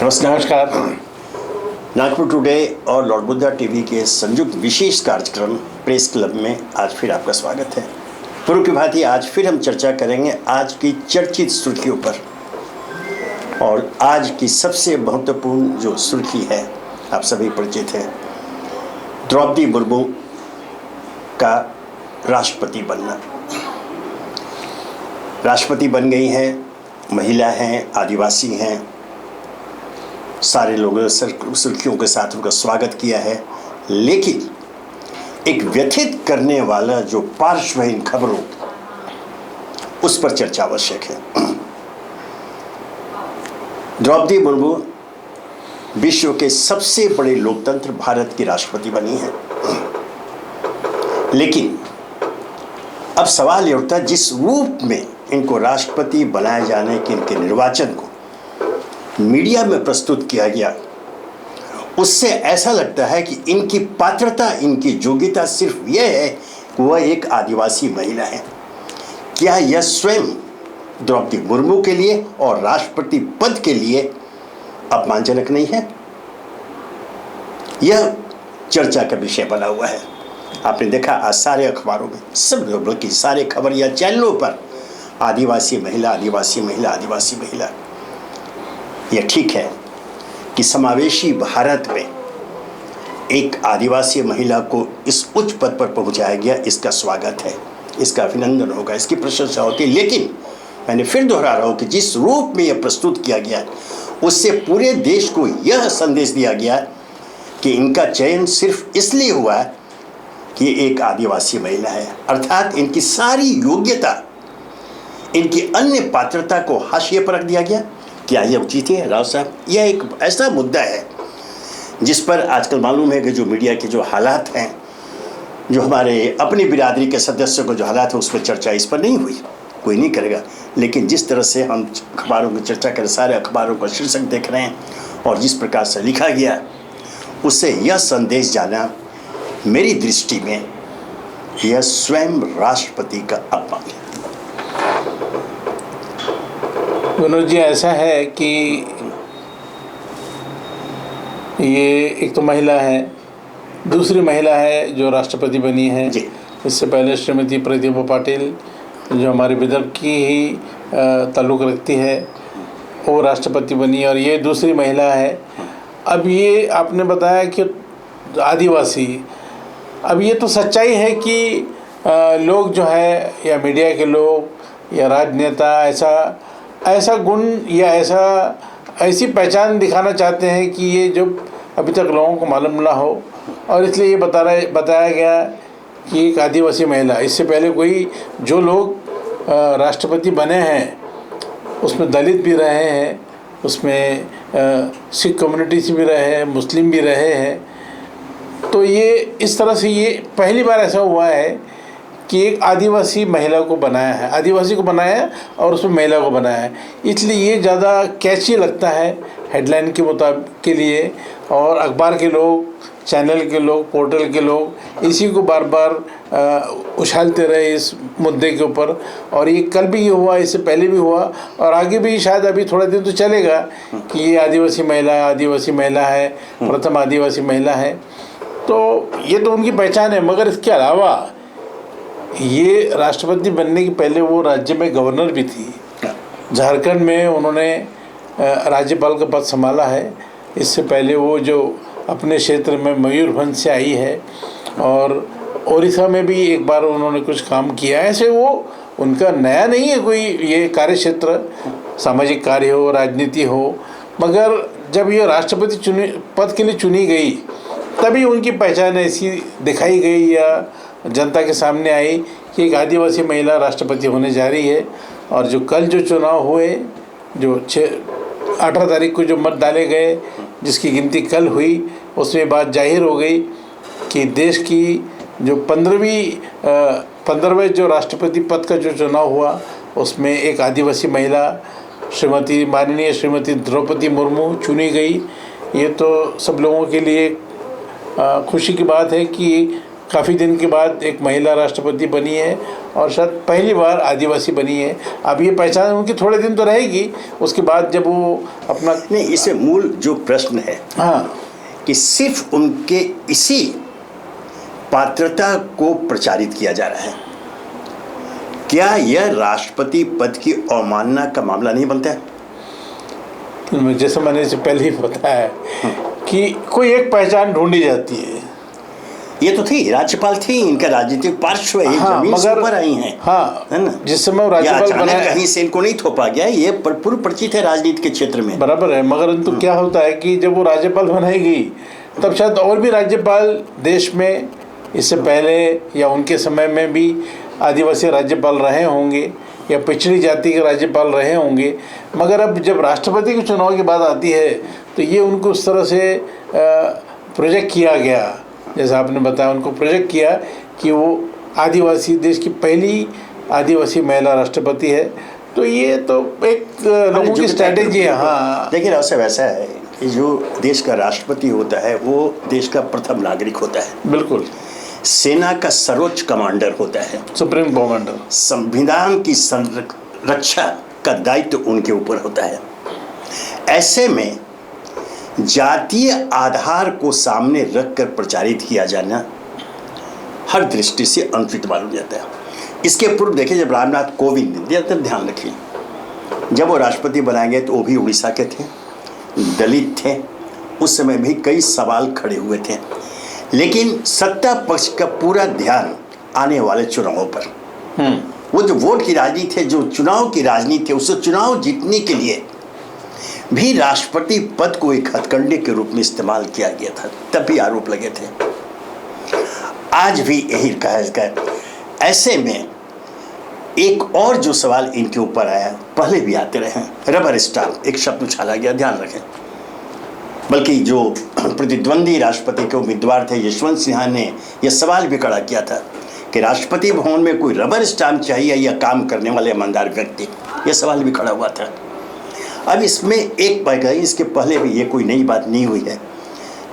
नमस्कार। नागपुर टुडे और Lord Buddha TV के संयुक्त विशेष कार्यक्रम प्रेस क्लब में आज फिर आपका स्वागत है। पूर्व की भांति आज फिर हम चर्चा करेंगे आज की चर्चित सुर्खियों पर। और आज की सबसे महत्वपूर्ण जो सुर्खी है, आप सभी परिचित हैं, द्रौपदी मुर्मू का राष्ट्रपति बनना। राष्ट्रपति बन गई हैं, महिला हैं, आदिवासी हैं। सारे लोगों ने सुर्खियों के साथ उनका स्वागत किया है, लेकिन एक व्यथित करने वाला जो पार्श्वहीन खबरों, उस पर चर्चा आवश्यक है। द्रौपदी मुर्मू विश्व के सबसे बड़े लोकतंत्र भारत की राष्ट्रपति बनी है, लेकिन अब सवाल ये उठता है जिस रूप में इनको राष्ट्रपति बनाए जाने के इनके निर्वाचन को मीडिया में प्रस्तुत किया गया, उससे ऐसा लगता है कि इनकी पात्रता, इनकी योग्यता सिर्फ यह है कि वह एक आदिवासी महिला है। क्या यह स्वयं द्रौपदी मुर्मू के लिए और राष्ट्रपति पद के लिए अपमानजनक नहीं है? यह चर्चा का विषय बना हुआ है। आपने देखा आज सारे अखबारों में, सब बल्कि सारे खबर या चैनलों पर आदिवासी महिला, आदिवासी महिला, आदिवासी महिला। यह ठीक है कि समावेशी भारत में एक आदिवासी महिला को इस उच्च पद पर पहुंचाया गया, इसका स्वागत है, इसका अभिनंदन होगा, इसकी प्रशंसा होती है। लेकिन मैंने फिर दोहरा रहा हूं कि जिस रूप में यह प्रस्तुत किया गया, उससे पूरे देश को यह संदेश दिया गया कि इनका चयन सिर्फ इसलिए हुआ कि ये एक आदिवासी महिला है, अर्थात इनकी सारी योग्यता, इनकी अन्य पात्रता को हाशिए पर रख दिया गया। क्या यह उचित है राव साहब? यह एक ऐसा मुद्दा है जिस पर आजकल मालूम है कि जो मीडिया के जो हालात हैं, जो हमारे अपनी बिरादरी के सदस्यों को जो हालात है, उस पर चर्चा इस पर नहीं हुई, कोई नहीं करेगा। लेकिन जिस तरह से हम अखबारों की चर्चा करें, सारे अखबारों का शीर्षक देख रहे हैं और जिस प्रकार से लिखा गया, उससे यह संदेश जाना मेरी दृष्टि में यह स्वयं राष्ट्रपति का अपमान है। विनोद जी, ऐसा है कि ये एक तो महिला है, दूसरी महिला है जो राष्ट्रपति बनी है। इससे पहले श्रीमती प्रतिभा पाटिल जो हमारे विदर्भ की ही ताल्लुक़ रखती है, वो राष्ट्रपति बनी और ये दूसरी महिला है। अब ये आपने बताया कि आदिवासी, अब ये तो सच्चाई है कि लोग जो है, या मीडिया के लोग या राजनेता ऐसा गुण या ऐसी पहचान दिखाना चाहते हैं कि ये जो अभी तक लोगों को मालूम ना हो, और इसलिए ये बताया गया कि एक आदिवासी महिला। इससे पहले कोई जो लोग राष्ट्रपति बने हैं उसमें दलित भी रहे हैं, उसमें सिख कम्युनिटी से भी रहे हैं, मुस्लिम भी रहे हैं। तो ये इस तरह से ये पहली बार ऐसा हुआ है कि एक आदिवासी महिला को बनाया है, आदिवासी को बनाया है और उसमें महिला को बनाया है। इसलिए ये ज़्यादा कैची लगता है हेडलाइन के मुताबिक के लिए, और अखबार के लोग, चैनल के लोग, पोर्टल के लोग इसी को बार बार उछालते रहे इस मुद्दे के ऊपर। और ये कल भी ये हुआ, इससे पहले भी हुआ और आगे भी शायद अभी थोड़ा दिन तो चलेगा कि ये आदिवासी महिला है, प्रथम आदिवासी महिला है। तो ये तो उनकी पहचान है, मगर इसके अलावा ये राष्ट्रपति बनने के पहले वो राज्य में गवर्नर भी थी। झारखंड में उन्होंने राज्यपाल का पद संभाला है। इससे पहले वो जो अपने क्षेत्र में मयूरभंज से आई है, और ओडिशा में भी एक बार उन्होंने कुछ काम किया है। ऐसे वो उनका नया नहीं है कोई ये कार्यक्षेत्र, सामाजिक कार्य हो, राजनीति हो, मगर जब ये राष्ट्रपति पद के लिए चुनी गई, तभी उनकी पहचान ऐसी दिखाई गई या जनता के सामने आई कि एक आदिवासी महिला राष्ट्रपति होने जा रही है। और जो कल जो चुनाव हुए, जो 18 तारीख को जो मत डाले गए, जिसकी गिनती कल हुई, उसमें बात जाहिर हो गई कि देश की जो 15वें जो राष्ट्रपति पद का जो चुनाव हुआ, उसमें एक आदिवासी महिला माननीय श्रीमती द्रौपदी मुर्मू चुनी गई। ये तो सब लोगों के लिए खुशी की बात है कि काफ़ी दिन के बाद एक महिला राष्ट्रपति बनी है और शायद पहली बार आदिवासी बनी है। अब ये पहचान उनकी थोड़े दिन तो रहेगी, उसके बाद जब वो अपना नहीं, इससे मूल जो प्रश्न है हाँ कि सिर्फ उनके इसी पात्रता को प्रचारित किया जा रहा है, क्या यह राष्ट्रपति पद की अवमानना का मामला नहीं बनता है? जैसे मैंने इसे पहले ही बताया है कि कोई एक पहचान ढूंढी जाती है। ये तो थी, राज्यपाल थी, इनका राजनीतिक पार्श्व है, हाँ, जमीन से मगर ऊपर आई हैं, हाँ, है ना? जिस समय वो या राज्यपाल अचानक बनाया कहीं से इनको नहीं थोपा गया, ये पूर्व परिचित है राजनीति के क्षेत्र में। बराबर है, मगर तो क्या होता है कि जब वो राज्यपाल बनाई गई तब शायद और भी राज्यपाल देश में इससे पहले या उनके समय में भी आदिवासी राज्यपाल रहे होंगे या पिछड़ी जाति के राज्यपाल रहे होंगे, मगर अब जब राष्ट्रपति के चुनाव की बात आती है तो ये उनको उस तरह से प्रोजेक्ट किया गया, जैसा आपने बताया, उनको प्रोजेक्ट किया कि वो आदिवासी, देश की पहली आदिवासी महिला राष्ट्रपति है। तो ये तो एक लोगों की स्ट्रैटेजी है। हाँ, लेकिन ऐसा वैसा है कि जो देश का राष्ट्रपति होता है वो देश का प्रथम नागरिक होता है, बिल्कुल, सेना का सर्वोच्च कमांडर होता है, सुप्रीम कमांडर, संविधान की संरक्षा का दायित्व उनके ऊपर होता है। ऐसे में जातीय आधार को सामने रखकर प्रचारित किया जाना हर दृष्टि से अनुचित मालूम जाता है। इसके पूर्व देखिए, जब रामनाथ कोविंद, ध्यान रखिए, जब वो राष्ट्रपति बनाए गए तो वो भी उड़ीसा के थे, दलित थे, उस समय भी कई सवाल खड़े हुए थे, लेकिन सत्ता पक्ष का पूरा ध्यान आने वाले चुनावों पर, वो जो वोट की राजनीति है, जो चुनाव की राजनीति है, उसे चुनाव जीतने के लिए भी राष्ट्रपति पद को एक हथकंडे के रूप में इस्तेमाल किया गया था, तब भी आरोप लगे थे, आज भी यही कहा जाता है। ऐसे में एक और जो सवाल इनके ऊपर आया, पहले भी आते रहे, रबर स्टाम्प एक शब्द उछाला गया, ध्यान रखें। बल्कि जो प्रतिद्वंदी राष्ट्रपति के उम्मीदवार थे यशवंत सिन्हा ने यह सवाल भी खड़ा किया था कि राष्ट्रपति भवन में कोई रबर स्टाम्प चाहिए या काम करने वाले ईमानदार व्यक्ति, यह सवाल भी खड़ा हुआ था। अब इसमें एक बात है, इसके पहले भी ये कोई नई बात नहीं हुई है।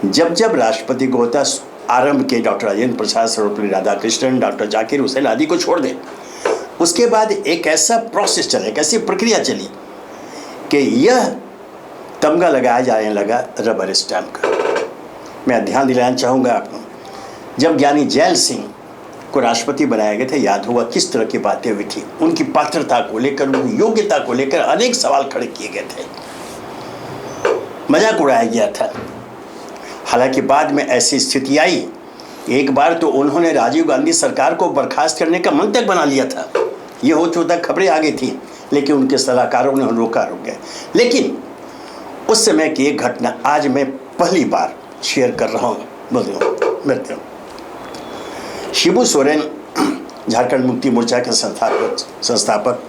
जब राष्ट्रपति को होता, आरंभ के डॉक्टर राजेंद्र प्रसाद, सर्वपल्ली राधाकृष्णन, डॉक्टर जाकिर हुसैन आदि को छोड़ दें, उसके बाद एक ऐसा प्रोसेस चला, एक ऐसी प्रक्रिया चली कि यह तमगा लगाया जाने लगा रबर स्टैम्प का। मैं ध्यान दिलाना चाहूँगा आपको, जब ज्ञानी जैल सिंह को राष्ट्रपति बनाया गया था, याद होगा किस तरह की बातें हुई थी, उनकी पात्रता को लेकर, उनकी योग्यता को लेकर अनेक सवाल खड़े किए गए थे, मजाक उड़ाया गया था। हालांकि बाद में ऐसी स्थिति आई, एक बार तो उन्होंने राजीव गांधी सरकार को बर्खास्त करने का मंतक बना लिया था, ये हो चुका, खबरें आ गई थी, लेकिन उनके सलाहकारों ने रोक गए। लेकिन उस समय की एक घटना आज मैं पहली बार शेयर कर रहा हूँ, बोलते हूँ। शिबू सोरेन झारखंड मुक्ति मोर्चा के संस्थापक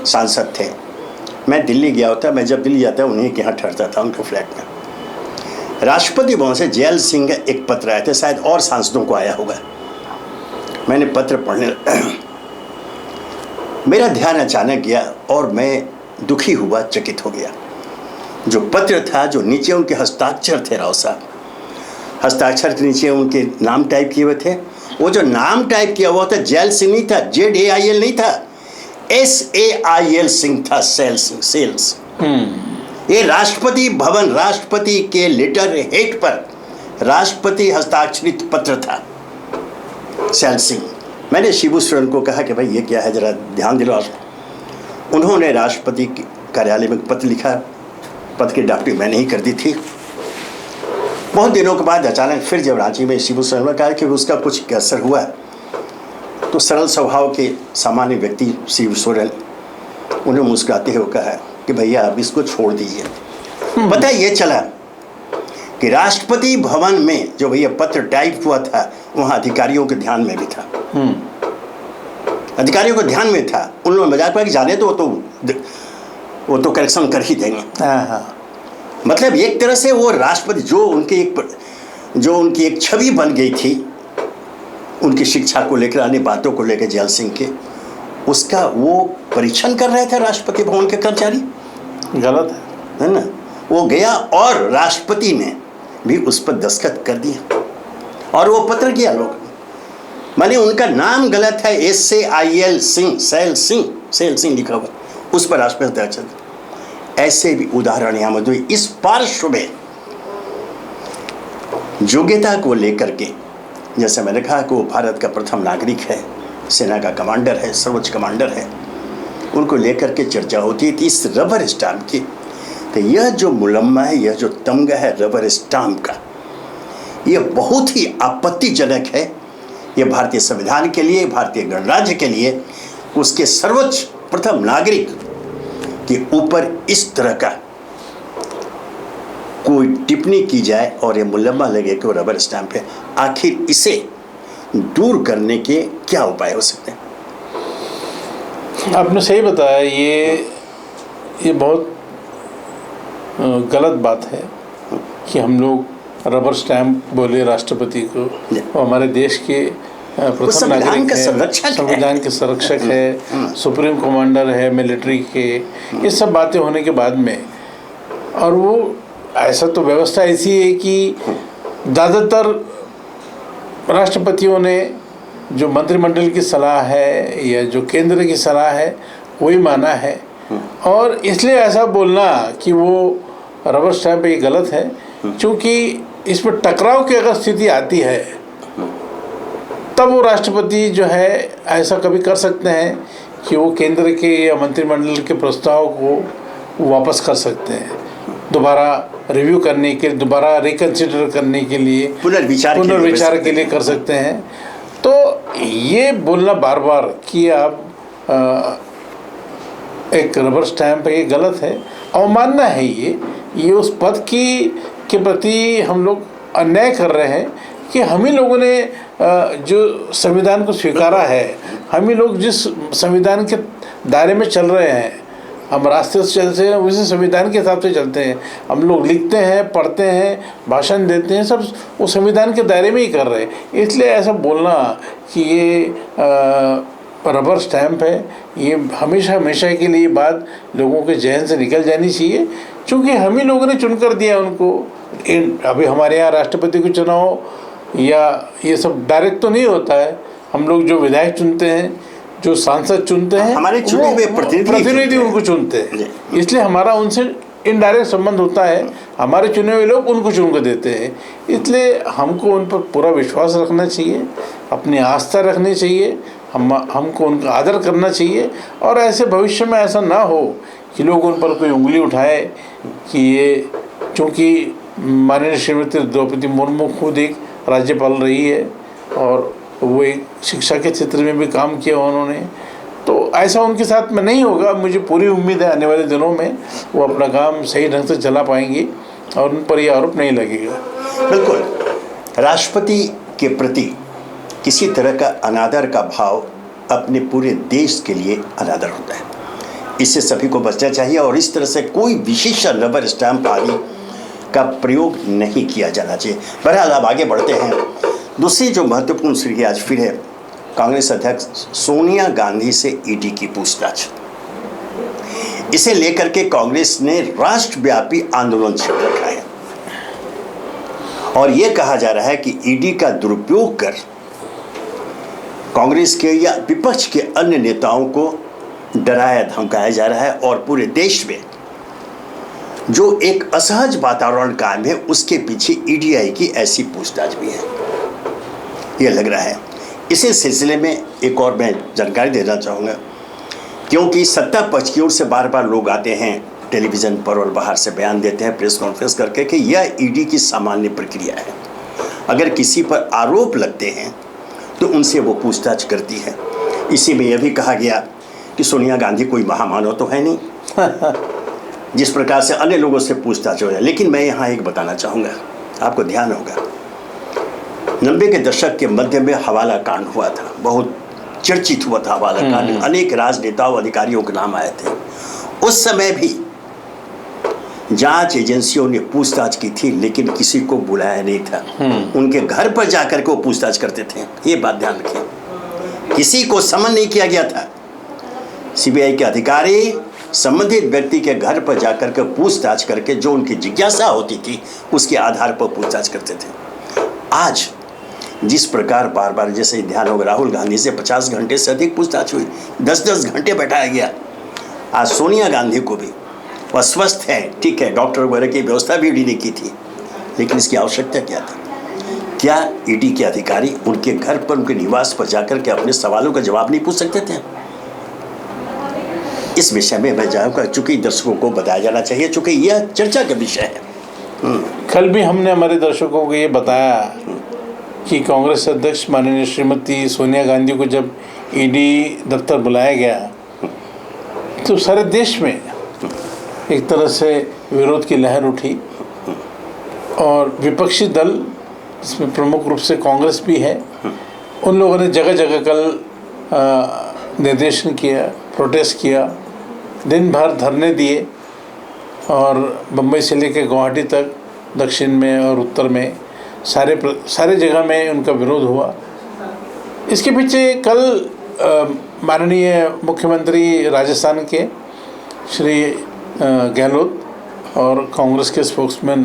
सांसद थे। मैं दिल्ली गया होता, मैं जब दिल्ली जाता उन्हीं के यहाँ ठहरता था, उनके फ्लैट में। राष्ट्रपति भवन से जैल सिंह का एक पत्र आए थे, शायद और सांसदों को आया होगा। मैंने पत्र पढ़ने मेरा ध्यान अचानक गया और मैं दुखी हुआ, चकित हो गया। जो पत्र था, जो नीचे उनके हस्ताक्षर थे, राव साहब, हस्ताक्षर के नीचे उनके नाम टाइप किए हुए थे, वो जो नाम टाइप किया हुआ था जैल सिंह नहीं था, ZAIL नहीं था, SAIL सिंह था, सेल सिंह, सेल्स। ये राष्ट्रपति भवन, राष्ट्रपति के लेटर हेड पर राष्ट्रपति हस्ताक्षरित पत्र था, सेल सिंह। मैंने शिबू सोरेन को कहा कि भाई ये क्या है, जरा ध्यान दिलाओ। उन्होंने राष्ट्रपति कार्यालय में पत्र लिखा, पत्र की ड्राफ्ट मैंने ही कर दी थी। बहुत दिनों के बाद अचानक फिर जब रांची में शिबू सोरेन ने कहा कि उसका कुछ असर हुआ, तो सरल स्वभाव के सामान्य व्यक्ति शिबू सोरेन उन्हें मुस्कुराते हुए कहा कि भैया अब इसको छोड़ दीजिए। पता ये चला कि राष्ट्रपति भवन में जो भैया पत्र टाइप हुआ था, वहाँ अधिकारियों के ध्यान में भी था, अधिकारियों को ध्यान में था। उन्होंने मजाक किया कि जाने तो वो तो करेक्शन कर ही देंगे। मतलब एक तरह से वो राष्ट्रपति जो उनकी एक छवि बन गई थी, उनकी शिक्षा को लेकर, अन्य बातों को लेकर जैल सिंह के, उसका वो परीक्षण कर रहे थे राष्ट्रपति भवन के कर्मचारी। गलत है ना। वो गया और राष्ट्रपति ने भी उस पर दस्तखत कर दिया और वो पत्र किया लोग। माने उनका नाम गलत है, SAIL सिंह, सैल सिंह लिखा हुआ, उस पर राष्ट्रपति दर्ज। ऐसे भी उदाहरण यहाँ मौजूद है। इस पार्श्व में योग्यता को लेकर के, जैसे मैंने कहा कि वो भारत का प्रथम नागरिक है, सेना का कमांडर है, सर्वोच्च कमांडर है, उनको लेकर के चर्चा होती थी इस रबर स्टाम्प की। तो यह जो मुलम्मा है, यह जो तमगा है रबर स्टाम्प का, यह बहुत ही आपत्तिजनक है। यह भारतीय संविधान के लिए, भारतीय गणराज्य के लिए, उसके सर्वोच्च प्रथम नागरिक के ऊपर इस तरह का कोई टिप्पणी की जाए और ये मुलम्मा लगे कि वो रबर स्टैंप है। आखिर इसे दूर करने के क्या उपाय हो सकते हैं? आपने सही बताया, ये बहुत गलत बात है कि हम लोग रबर स्टैंप बोले राष्ट्रपति को। वो हमारे देश के प्रथम नागरिक है, संविधान के संरक्षक है, सुप्रीम कमांडर है मिलिट्री के, ये सब बातें होने के बाद में, और वो ऐसा तो व्यवस्था ऐसी है कि ज़्यादातर राष्ट्रपतियों ने जो मंत्रिमंडल की सलाह है या जो केंद्र की सलाह है वही माना है, और इसलिए ऐसा बोलना कि वो रबर स्टैंप ये गलत है, क्योंकि इसमें टकराव की अगर स्थिति आती है तब वो राष्ट्रपति जो है ऐसा कभी कर सकते हैं कि वो केंद्र के या मंत्रिमंडल के प्रस्ताव को वापस कर सकते हैं, दोबारा रिव्यू करने के, दोबारा रिकन्सिडर करने के लिए, पुनर्विचार के लिए कर सकते हैं। तो ये बोलना बार बार कि आप एक रबर स्टैंप है, ये गलत है, अवमानना है। ये उस पद के प्रति हम लोग अन्याय कर रहे हैं कि हम ही लोगों ने जो संविधान को स्वीकारा है, हम ही लोग जिस संविधान के दायरे में चल रहे हैं, हम रास्ते से चलते हैं उसी संविधान के हिसाब से चलते हैं, हम लोग लिखते हैं, पढ़ते हैं, भाषण देते हैं, सब वो संविधान के दायरे में ही कर रहे हैं। इसलिए ऐसा बोलना कि ये रबर स्टैंप है, ये हमेशा के लिए बात लोगों के जहन से निकल जानी चाहिए, क्योंकि हम ही लोगों ने चुनकर दिया उनको। अभी हमारे यहाँ राष्ट्रपति को चुनाव या ये सब डायरेक्ट तो नहीं होता है, हम लोग जो विधायक चुनते हैं, जो सांसद चुनते हैं, हमारे चुने हुए प्रतिनिधि उनको चुनते हैं, इसलिए हमारा उनसे इनडायरेक्ट संबंध होता है, हमारे चुने हुए लोग उनको चुनकर देते हैं। इसलिए हमको उन पर पूरा विश्वास रखना चाहिए, अपनी आस्था रखनी चाहिए, हमको उनका आदर करना चाहिए, और ऐसे भविष्य में ऐसा ना हो कि लोग उन पर कोई उंगली उठाए कि ये, चूँकि माननीय श्रीमती द्रौपदी मुर्मू खुद एक राज्यपाल रही है और वो एक शिक्षा के क्षेत्र में भी काम किया उन्होंने, तो ऐसा उनके साथ में नहीं होगा। मुझे पूरी उम्मीद है आने वाले दिनों में वो अपना काम सही ढंग से चला पाएंगी और उन पर ये आरोप नहीं लगेगा। बिल्कुल, राष्ट्रपति के प्रति किसी तरह का अनादर का भाव अपने पूरे देश के लिए अनादर होता है, इससे सभी को बचना चाहिए, और इस तरह से कोई विशेषण रबर स्टैंप आदि का प्रयोग नहीं किया जाना चाहिए। बहरहाल अब आगे बढ़ते हैं। दूसरी जो महत्वपूर्ण सुर्खी आज फिर है कांग्रेस अध्यक्ष सोनिया गांधी से ईडी की पूछताछ। इसे लेकर के कांग्रेस ने राष्ट्रव्यापी आंदोलन छेड़ रखा है और यह कहा जा रहा है कि ईडी का दुरुपयोग कर कांग्रेस के या विपक्ष के अन्य नेताओं को डराया धमकाया जा रहा है, और पूरे देश में जो एक असहज वातावरण कायम है उसके पीछे ईडीआई की ऐसी पूछताछ भी है, यह लग रहा है। इसी सिलसिले में एक और मैं जानकारी देना चाहूँगा, क्योंकि सत्ता पक्ष की ओर से बार बार लोग आते हैं टेलीविज़न पर और बाहर से बयान देते हैं प्रेस कॉन्फ्रेंस करके कि यह ईडी की सामान्य प्रक्रिया है, अगर किसी पर आरोप लगते हैं तो उनसे वो पूछताछ करती है। इसी में यह भी कहा गया कि सोनिया गांधी कोई महामानव तो है नहीं जिस प्रकार से अन्य लोगों से पूछताछ हो जाए। लेकिन मैं यहाँ एक बताना चाहूँगा, आपको ध्यान होगा 90 के दशक के मध्य में हवाला कांड हुआ था, बहुत चर्चित हुआ था हवाला कांड, अनेक राजनेताओं अधिकारियों के नाम आए थे। उस समय भी जांच एजेंसियों ने पूछताछ की थी, लेकिन किसी को बुलाया नहीं था, उनके घर पर जाकर के वो पूछताछ करते थे। ये बात ध्यान रखिए, किसी को समन नहीं किया गया था। सीबीआई के अधिकारी संबंधित व्यक्ति के घर पर जाकर के पूछताछ करके जो उनकी जिज्ञासा होती थी उसके आधार पर पूछताछ करते थे। आज जिस प्रकार बार बार, जैसे ध्यान होगा, राहुल गांधी से 50 घंटे से अधिक पूछताछ हुई, 10-10 घंटे बैठाया गया। आज सोनिया गांधी को भी, वह स्वस्थ है, ठीक है, डॉक्टर वगैरह की व्यवस्था भी ईडी ने की थी, लेकिन इसकी आवश्यकता क्या थी? क्या ईडी के अधिकारी उनके घर पर, उनके निवास पर जाकर के अपने सवालों का जवाब नहीं पूछ सकते थे? इस विषय में मैं चाहूँगा, चूंकि दर्शकों को बताया जाना चाहिए, चूंकि यह चर्चा का विषय है। कल भी हमने हमारे दर्शकों को ये बताया कि कांग्रेस अध्यक्ष माननीय श्रीमती सोनिया गांधी को जब ईडी दफ्तर बुलाया गया तो सारे देश में एक तरह से विरोध की लहर उठी और विपक्षी दल, इसमें प्रमुख रूप से कांग्रेस भी है, उन लोगों ने जगह जगह कल निर्देशन किया, प्रोटेस्ट किया, दिन भर धरने दिए और बम्बई से लेकर गुवाहाटी तक, दक्षिण में और उत्तर में सारे जगह में उनका विरोध हुआ। इसके पीछे कल माननीय मुख्यमंत्री राजस्थान के श्री गहलोत और कांग्रेस के स्पोक्समैन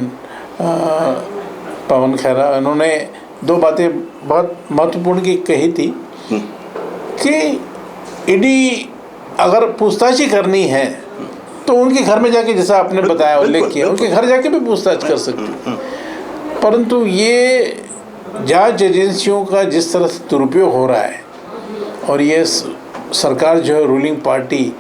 पवन खेरा, उन्होंने दो बातें बहुत महत्वपूर्ण की कही थी कि ईडी अगर पूछताछ ही करनी है तो उनके घर में जाके, जैसा आपने बताया, उल्लेख किया, उनके घर जाके भी पूछताछ कर सकती, परंतु ये जांच एजेंसियों का जिस तरह से दुरुपयोग हो रहा है और ये सरकार जो है, रूलिंग पार्टी,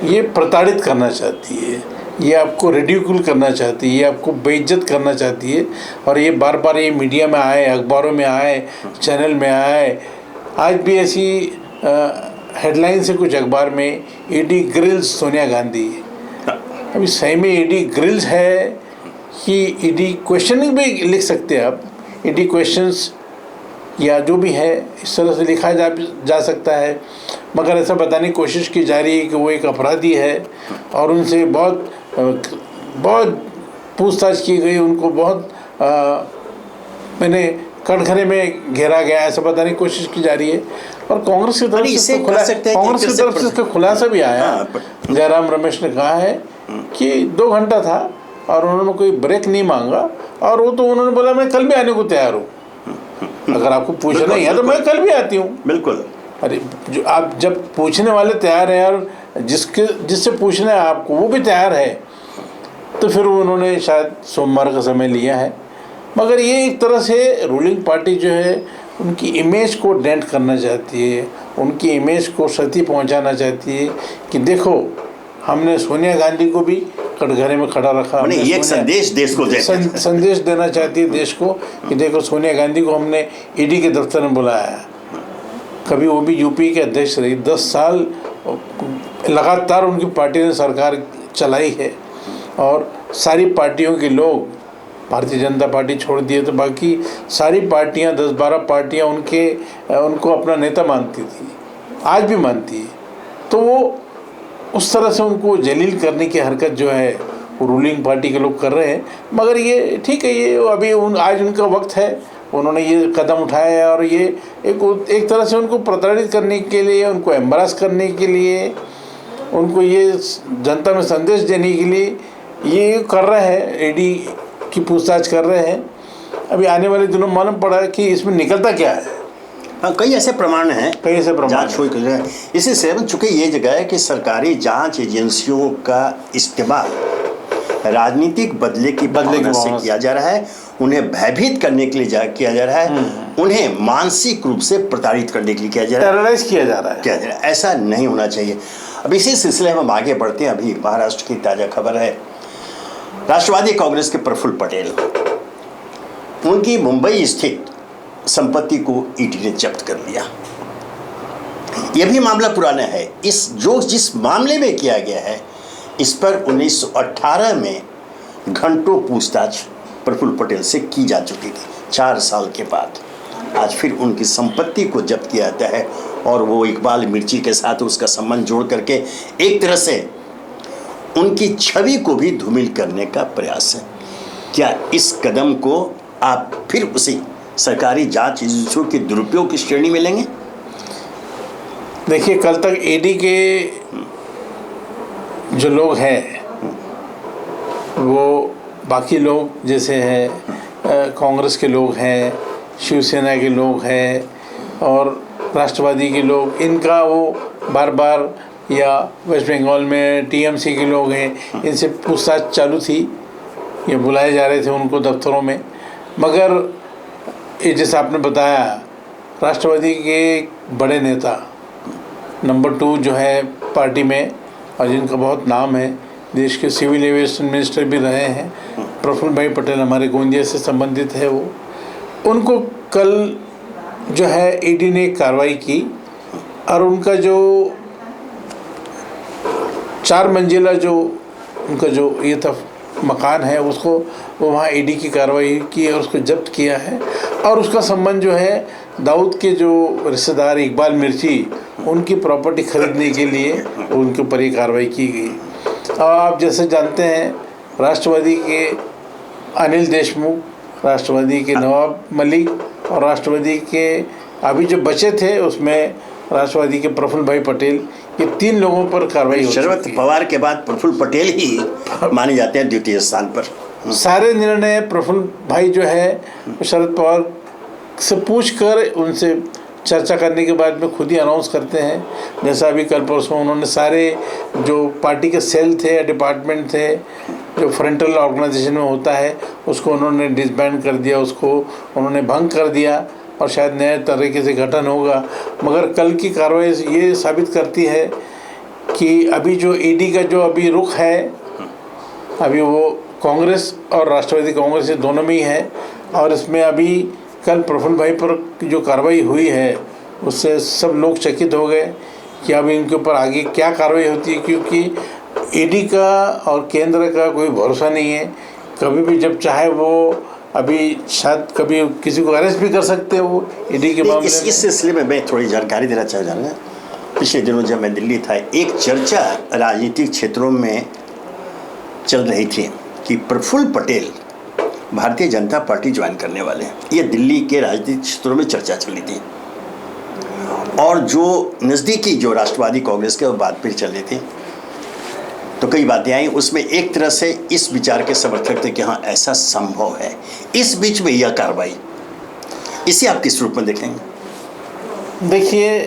ये प्रताड़ित करना चाहती है, ये आपको रिड्यूकुल करना चाहती है, ये आपको बेइज्जत करना चाहती है और ये बार बार ये मीडिया में आए, अखबारों में आए, चैनल में आए। आज भी ऐसी हेडलाइन से कुछ अखबार में, ईडी ग्रिल्स सोनिया गांधी। अभी सही में ईडी ग्रिल्स है कि ईडी क्वेश्चनिंग भी लिख सकते हैं आप, ईडी क्वेश्चंस या जो भी है इस तरह से लिखा जा सकता है, मगर ऐसा बताने की कोशिश की जा रही है कि वो एक अपराधी है और उनसे बहुत पूछताछ की गई, उनको बहुत मैंने कटघरे में घेरा गया, ऐसा बताने की कोशिश की जा रही है। और कांग्रेस की तरफ से इसका खुलासा भी आया। जयराम रमेश ने कहा है कि 2 घंटा था और उन्होंने कोई ब्रेक नहीं मांगा और वो तो उन्होंने बोला मैं कल भी आने को तैयार हूँ, अगर आपको पूछना ही है तो मैं कल भी आती हूँ। बिल्कुल। अरे जो आप, जब पूछने वाले तैयार हैं और जिससे पूछना है आपको वो भी तैयार है, तो फिर उन्होंने शायद सोमवार का समय लिया है। मगर ये एक तरह से रूलिंग पार्टी जो है उनकी इमेज को डेंट करना चाहती है, उनकी इमेज को क्षति पहुंचाना चाहती है कि देखो हमने सोनिया गांधी को भी कटघरे में खड़ा रखा। ये एक संदेश देश को संदेश देना चाहती है देश को कि देखो सोनिया गांधी को हमने ईडी के दफ्तर में बुलाया। कभी वो भी यूपी के अध्यक्ष रही, 10 साल लगातार उनकी पार्टी ने सरकार चलाई है और सारी पार्टियों के लोग, भारतीय जनता पार्टी छोड़ दिए तो बाकी सारी पार्टियां, 10-12 पार्टियां उनको अपना नेता मानती थी, आज भी मानती है। तो वो उस तरह से उनको जलील करने की हरकत जो है वो रूलिंग पार्टी के लोग कर रहे हैं। मगर ये ठीक है, ये अभी आज उनका वक्त है, उन्होंने ये कदम उठाया है और ये एक तरह से उनको प्रताड़ित करने के लिए, उनको एम्बरास करने के लिए, उनको ये जनता में संदेश देने के लिए ये कर रहे हैं, ईडी की पूछताछ कर रहे हैं। अभी आने वाले दिनों मालूम पड़ा कि इसमें निकलता क्या है। हाँ, कई ऐसे प्रमाण हैं, कई ऐसे प्रमाण जांच हुई है। इसी से चूंकि ये जगह है कि सरकारी जांच एजेंसियों का इस्तेमाल राजनीतिक बदले की भावना से किया जा रहा है, उन्हें भयभीत करने के लिए किया जा रहा है, उन्हें मानसिक रूप से प्रताड़ित करने के लिए किया जा रहा है, टेरराइज किया जा रहा है। ऐसा नहीं होना चाहिए। अब इसी सिलसिले में हम आगे बढ़ते हैं। अभी महाराष्ट्र की ताज़ा खबर है, राष्ट्रवादी कांग्रेस के प्रफुल्ल पटेल, उनकी मुंबई स्थित संपत्ति को ईडी ने जब्त कर लिया। यह भी मामला पुराना है। जिस मामले में किया गया है, इस पर 1918 में घंटों पूछताछ प्रफुल्ल पटेल से की जा चुकी थी। 4 साल के बाद आज फिर उनकी संपत्ति को जब्त किया जाता है और वो इकबाल मिर्ची के साथ उसका संबंध जोड़ करके एक तरह से उनकी छवि को भी धूमिल करने का प्रयास है। क्या इस कदम को आप फिर उसी सरकारी जांच एजेंसियों के दुरुपयोग की श्रेणी में लेंगे? देखिए, कल तक ईडी के जो लोग हैं वो बाकी लोग जैसे हैं, कांग्रेस के लोग हैं शिवसेना के लोग हैं और राष्ट्रवादी के लोग, इनका वो बार बार, या वेस्ट बंगाल में टीएमसी के लोग हैं, इनसे पूछताछ चालू थी, ये बुलाए जा रहे थे उनको दफ्तरों में। मगर ये जैसे आपने बताया, राष्ट्रवादी के बड़े नेता नंबर 2 जो है पार्टी में, और जिनका बहुत नाम है, देश के सिविल एविएशन मिनिस्टर भी रहे हैं, प्रफुल्ल भाई पटेल, हमारे गोंदिया से संबंधित है वो, उनको कल जो है ईडी ने कार्रवाई की और उनका जो 4 मंजिला जो उनका जो ये था मकान है, उसको वो वहाँ ईडी की कार्रवाई की और उसको जब्त किया है। और उसका संबंध जो है दाऊद के जो रिश्तेदार इकबाल मिर्ची, उनकी प्रॉपर्टी खरीदने के लिए उनके ऊपर ये कार्रवाई की गई। और आप जैसे जानते हैं, राष्ट्रवादी के अनिल देशमुख, राष्ट्रवादी के नवाब मलिक और राष्ट्रवादी के अभी जो बचे थे उसमें राष्ट्रवादी के प्रफुल्ल भाई पटेल, ये 3 लोगों पर कार्रवाई हो शरद पवार के बाद प्रफुल्ल पटेल ही माने जाते हैं द्वितीय स्थान पर। सारे निर्णय प्रफुल्ल भाई जो है शरद पवार से पूछकर उनसे चर्चा करने के बाद में खुद ही अनाउंस करते हैं। जैसा अभी कल परसों उन्होंने सारे जो पार्टी के सेल थे या डिपार्टमेंट थे, जो फ्रंटल ऑर्गेनाइजेशन में होता है, उसको उन्होंने डिसबैंड कर दिया, उसको उन्होंने भंग कर दिया और शायद नए तरीके से गठन होगा। मगर कल की कार्रवाई ये साबित करती है कि अभी जो ईडी का जो अभी रुख है, अभी वो कांग्रेस और राष्ट्रवादी कांग्रेस दोनों में ही है। और इसमें अभी कल प्रफुल्ल भाई पर जो कार्रवाई हुई है, उससे सब लोग चकित हो गए कि अब इनके ऊपर आगे क्या कार्रवाई होती है, क्योंकि ईडी का और केंद्र का कोई भरोसा नहीं है। कभी भी जब चाहे वो अभी शायद कभी किसी को अरेस्ट भी कर सकते हो वो ईडी के मामले में। इस सिलसिले में मैं थोड़ी जानकारी देना चाह रहा हूँ। पिछले दिनों जब मैं दिल्ली था, एक चर्चा राजनीतिक क्षेत्रों में चल रही थी कि प्रफुल्ल पटेल भारतीय जनता पार्टी ज्वाइन करने वाले हैं। ये दिल्ली के राजनीतिक क्षेत्रों में चर्चा चली थी और जो नज़दीकी जो राष्ट्रवादी कांग्रेस के बात फिर चल रही थी, तो कई बातें आई। उसमें एक तरह से इस विचार के समर्थक थे कि हाँ ऐसा संभव है। इस बीच में यह कार्रवाई, इसे आप किस रूप में देखेंगे? देखिए,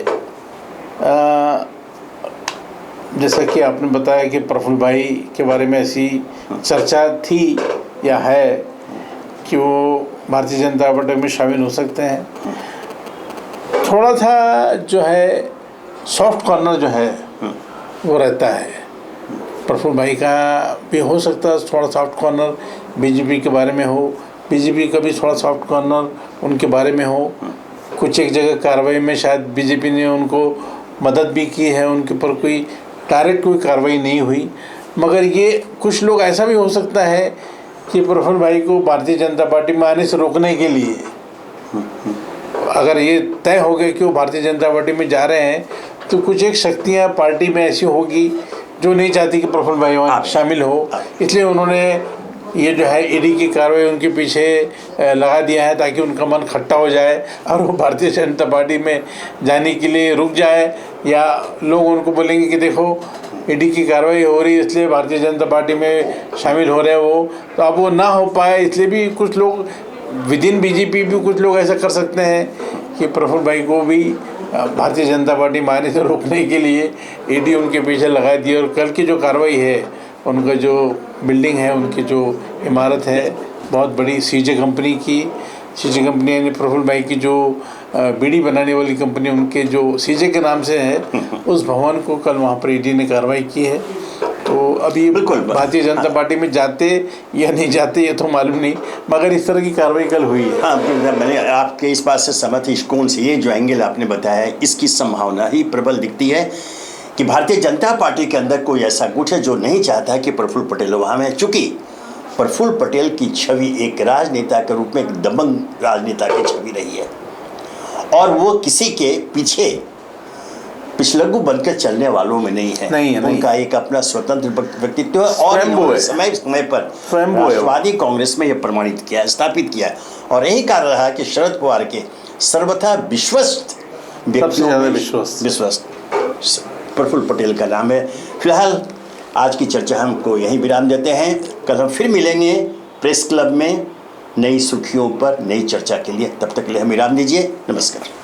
जैसा कि आपने बताया कि प्रफुल्ल भाई के बारे में ऐसी चर्चा थी या है कि वो भारतीय जनता पार्टी में शामिल हो सकते हैं। थोड़ा सा जो है सॉफ्ट कॉर्नर जो है वो रहता है, प्रफुल्ल भाई का भी हो सकता है थोड़ा सॉफ्ट कॉर्नर बीजेपी के बारे में हो, बीजेपी का भी थोड़ा सॉफ्ट कॉर्नर उनके बारे में हो। कुछ एक जगह कार्रवाई में शायद बीजेपी ने उनको मदद भी की है, उनके ऊपर कोई डायरेक्ट कोई कार्रवाई नहीं हुई। मगर ये कुछ लोग ऐसा भी हो सकता है कि प्रफुल्ल भाई को भारतीय जनता पार्टी में आने से रोकने के लिए, अगर ये तय हो गया कि वो भारतीय जनता पार्टी में जा रहे हैं, तो कुछ एक शक्तियाँ पार्टी में ऐसी होगी जो नहीं चाहती कि प्रफुल्ल भाई वहाँ शामिल हो। इसलिए उन्होंने ये जो है ईडी की कार्रवाई उनके पीछे लगा दिया है, ताकि उनका मन खट्टा हो जाए और वो भारतीय जनता पार्टी में जाने के लिए रुक जाए, या लोग उनको बोलेंगे कि देखो ईडी की कार्रवाई हो रही है इसलिए भारतीय जनता पार्टी में शामिल हो रहे हैं वो, तो अब वो ना हो पाए। इसलिए भी कुछ लोग विद इन बीजेपी भी कुछ लोग ऐसा कर सकते हैं कि प्रफुल्ल भाई को भी भारतीय जनता पार्टी में आने से रोकने के लिए ईडी उनके पीछे लगा दी। और कल की जो कार्रवाई है, उनका जो बिल्डिंग है, उनकी जो इमारत है बहुत बड़ी, सीजे कंपनी की, सीजे कंपनी यानी प्रफुल्ल भाई की जो बीड़ी बनाने वाली कंपनी, उनके जो सीजे के नाम से है, उस भवन को कल वहाँ पर ईडी ने कार्रवाई की है। तो अभी बिल्कुल भारतीय जनता पार्टी में जाते या नहीं जाते ये तो मालूम नहीं, मगर इस तरह की कार्रवाई कल हुई है। हाँ, मैंने आपके इस बात से सहमत ही। कौन से ये जो एंगल आपने बताया है, इसकी संभावना ही प्रबल दिखती है कि भारतीय जनता पार्टी के अंदर कोई ऐसा गुट है जो नहीं चाहता है कि प्रफुल्ल पटेल वहाँ में, चूँकि प्रफुल्ल पटेल की छवि एक राजनेता के रूप में एक दबंग राजनेता की छवि रही है और वो किसी के पीछे पिछलग्गू बनकर चलने वालों में नहीं है। उनका एक अपना स्वतंत्र व्यक्तित्व है और समय समय पर राष्ट्रवादी कांग्रेस में यह प्रमाणित किया है, स्थापित किया है। और यही कारण रहा कि शरद पवार के सर्वथा विश्वस्त विश्वस्त प्रफुल्ल पटेल का नाम है। फिलहाल आज की चर्चा हमको यहीं विराम देते हैं। कल हम फिर मिलेंगे प्रेस क्लब में नई सुर्खियों पर नई चर्चा के लिए। तब तक के लिए हमें विराम दीजिए। नमस्कार।